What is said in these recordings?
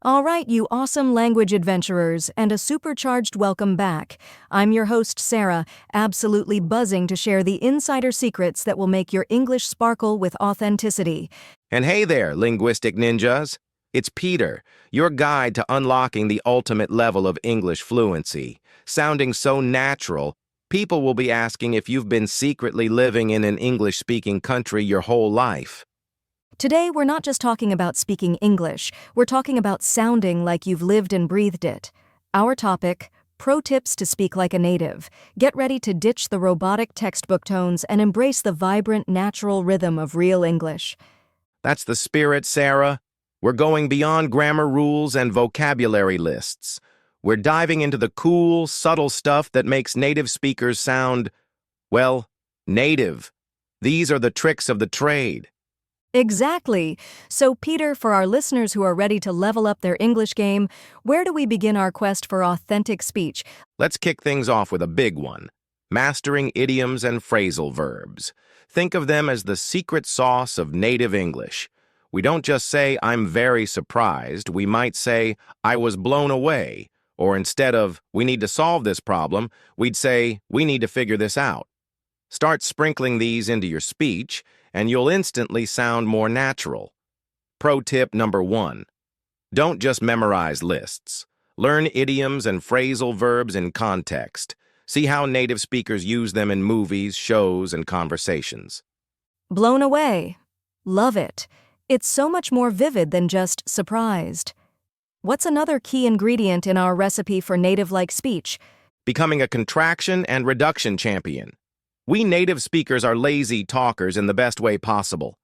All right, you awesome language adventurers, and a supercharged welcome back. I'm your host, Sarah, absolutely buzzing to share the insider secrets that will make your English sparkle with authenticity. And hey there, linguistic ninjas. It's Peter, your guide to unlocking the ultimate level of English fluency. Sounding so natural, people will be asking if you've been secretly living in an English-speaking country your whole life. Today, we're not just talking about speaking English, we're talking about sounding like you've lived and breathed it. Our topic: pro tips to speak like a native. Get ready to ditch the robotic textbook tones and embrace the vibrant, natural rhythm of real English. That's the spirit, Sarah. We're going beyond grammar rules and vocabulary lists. We're diving into the cool, subtle stuff that makes native speakers sound, well, native. These are the tricks of the trade. Exactly. So, Peter, for our listeners who are ready to level up their English game, where do we begin our quest for authentic speech? Let's kick things off with a big one: mastering idioms and phrasal verbs. Think of them as the secret sauce of native English. We don't just say, "I'm very surprised." We might say, "I was blown away." Or instead of, "We need to solve this problem," we'd say, "We need to figure this out." Start sprinkling these into your speech, and you'll instantly sound more natural. Pro tip number 1. Don't just memorize lists. Learn idioms and phrasal verbs in context. See how native speakers use them in movies, shows, and conversations. Blown away. Love it. It's so much more vivid than just surprised. What's another key ingredient in our recipe for native-like speech? Becoming a contraction and reduction champion. We native speakers are lazy talkers in the best way possible.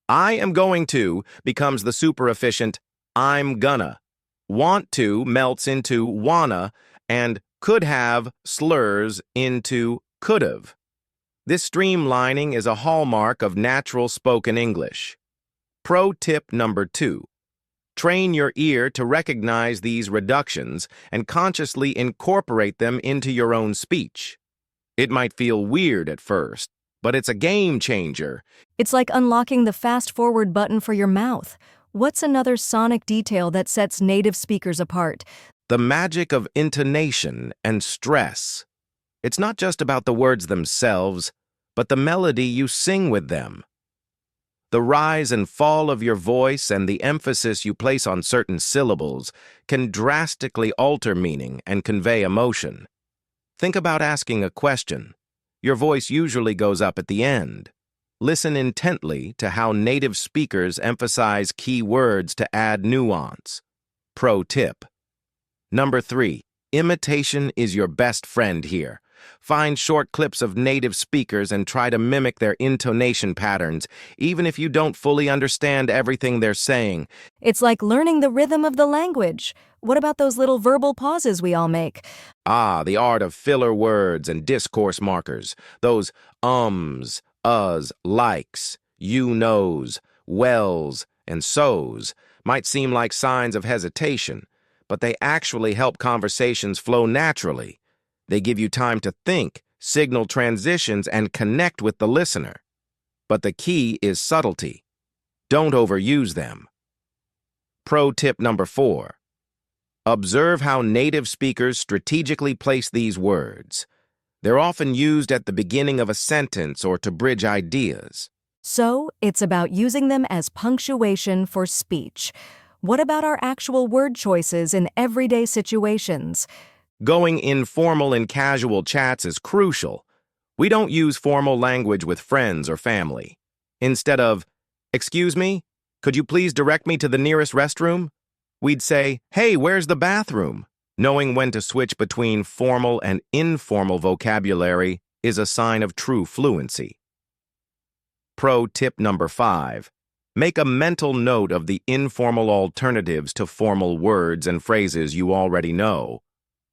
"I am going to" becomes the super efficient "I'm gonna." "Want to" melts into "wanna," and "could have" slurs into "could've." This streamlining is a hallmark of natural spoken English. Pro tip number 2. Train your ear to recognize these reductions and consciously incorporate them into your own speech. It might feel weird at first, but it's a game changer. It's like unlocking the fast-forward button for your mouth. What's another sonic detail that sets native speakers apart? The magic of intonation and stress. It's not just about the words themselves, but the melody you sing with them. The rise and fall of your voice and the emphasis you place on certain syllables can drastically alter meaning and convey emotion. Think about asking a question. Your voice usually goes up at the end. Listen intently to how native speakers emphasize key words to add nuance. Pro tip. Number 3. Imitation is your best friend here. Find short clips of native speakers and try to mimic their intonation patterns, even if you don't fully understand everything they're saying. It's like learning the rhythm of the language. What about those little verbal pauses we all make? The art of filler words and discourse markers. Those ums, us, likes, you knows, wells, and so's might seem like signs of hesitation, but they actually help conversations flow naturally. They give you time to think, signal transitions, and connect with the listener. But the key is subtlety. Don't overuse them. Pro tip number 4. Observe how native speakers strategically place these words. They're often used at the beginning of a sentence or to bridge ideas. So, it's about using them as punctuation for speech. What about our actual word choices in everyday situations? Going informal in casual chats is crucial. We don't use formal language with friends or family. Instead of, "Excuse me, could you please direct me to the nearest restroom?" we'd say, "Hey, where's the bathroom?" Knowing when to switch between formal and informal vocabulary is a sign of true fluency. Pro tip number 5. Make a mental note of the informal alternatives to formal words and phrases you already know.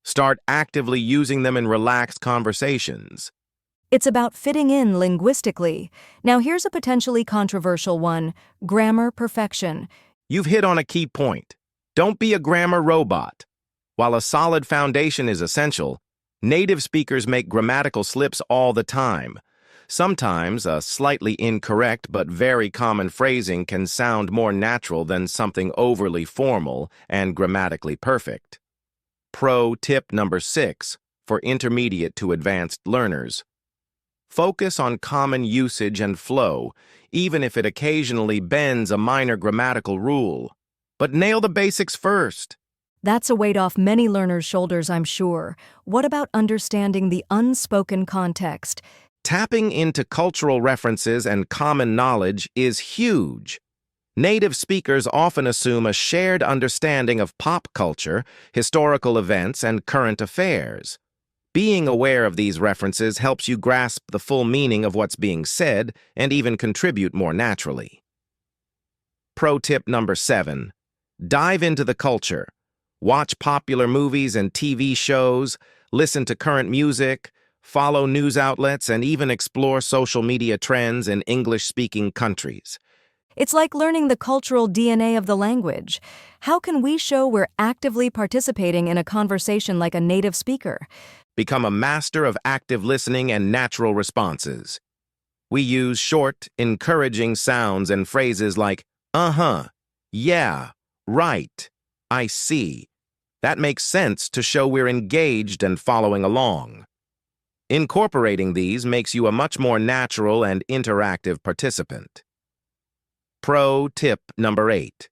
Start actively using them in relaxed conversations. It's about fitting in linguistically. Now here's a potentially controversial one: grammar perfection. You've hit on a key point. Don't be a grammar robot. While a solid foundation is essential, native speakers make grammatical slips all the time. Sometimes a slightly incorrect but very common phrasing can sound more natural than something overly formal and grammatically perfect. Pro tip number 6 for intermediate to advanced learners. Focus on common usage and flow, even if it occasionally bends a minor grammatical rule. But nail the basics first. That's a weight off many learners' shoulders, I'm sure. What about understanding the unspoken context? Tapping into cultural references and common knowledge is huge. Native speakers often assume a shared understanding of pop culture, historical events, and current affairs. Being aware of these references helps you grasp the full meaning of what's being said and even contribute more naturally. Pro tip number 7. Dive into the culture. Watch popular movies and TV shows, listen to current music, follow news outlets, and even explore social media trends in English-speaking countries. It's like learning the cultural DNA of the language. How can we show we're actively participating in a conversation like a native speaker? Become a master of active listening and natural responses. We use short, encouraging sounds and phrases like, uh-huh, yeah, right, I see. That makes sense to show we're engaged and following along. Incorporating these makes you a much more natural and interactive participant. Pro tip number 8.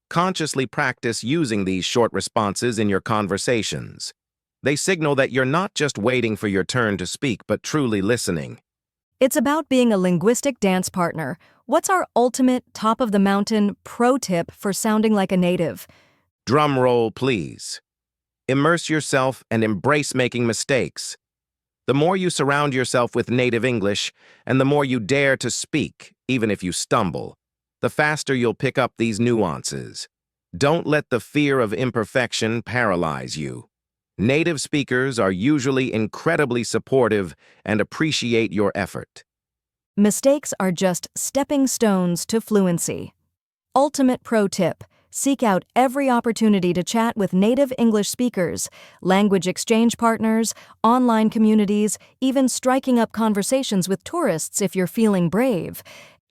Consciously practice using these short responses in your conversations. They signal that you're not just waiting for your turn to speak, but truly listening. It's about being a linguistic dance partner. What's our ultimate top-of-the-mountain pro tip for sounding like a native? Drum roll, please. Immerse yourself and embrace making mistakes. The more you surround yourself with native English, and the more you dare to speak, even if you stumble, the faster you'll pick up these nuances. Don't let the fear of imperfection paralyze you. Native speakers are usually incredibly supportive and appreciate your effort. Mistakes are just stepping stones to fluency. Ultimate pro tip: seek out every opportunity to chat with native English speakers, language exchange partners, online communities, even striking up conversations with tourists if you're feeling brave.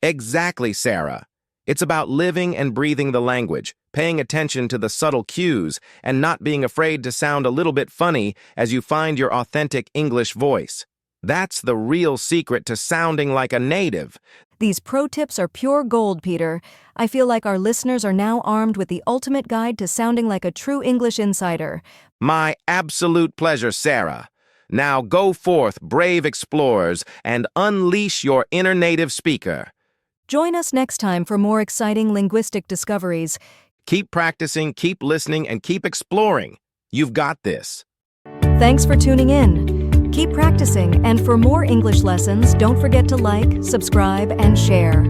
Exactly, Sarah. It's about living and breathing the language, paying attention to the subtle cues, and not being afraid to sound a little bit funny as you find your authentic English voice. That's the real secret to sounding like a native. These pro tips are pure gold, Peter. I feel like our listeners are now armed with the ultimate guide to sounding like a true English insider. My absolute pleasure, Sarah. Now go forth, brave explorers, and unleash your inner native speaker. Join us next time for more exciting linguistic discoveries. Keep practicing, keep listening, and keep exploring. You've got this. Thanks for tuning in. Keep practicing, and for more English lessons, don't forget to like, subscribe, and share.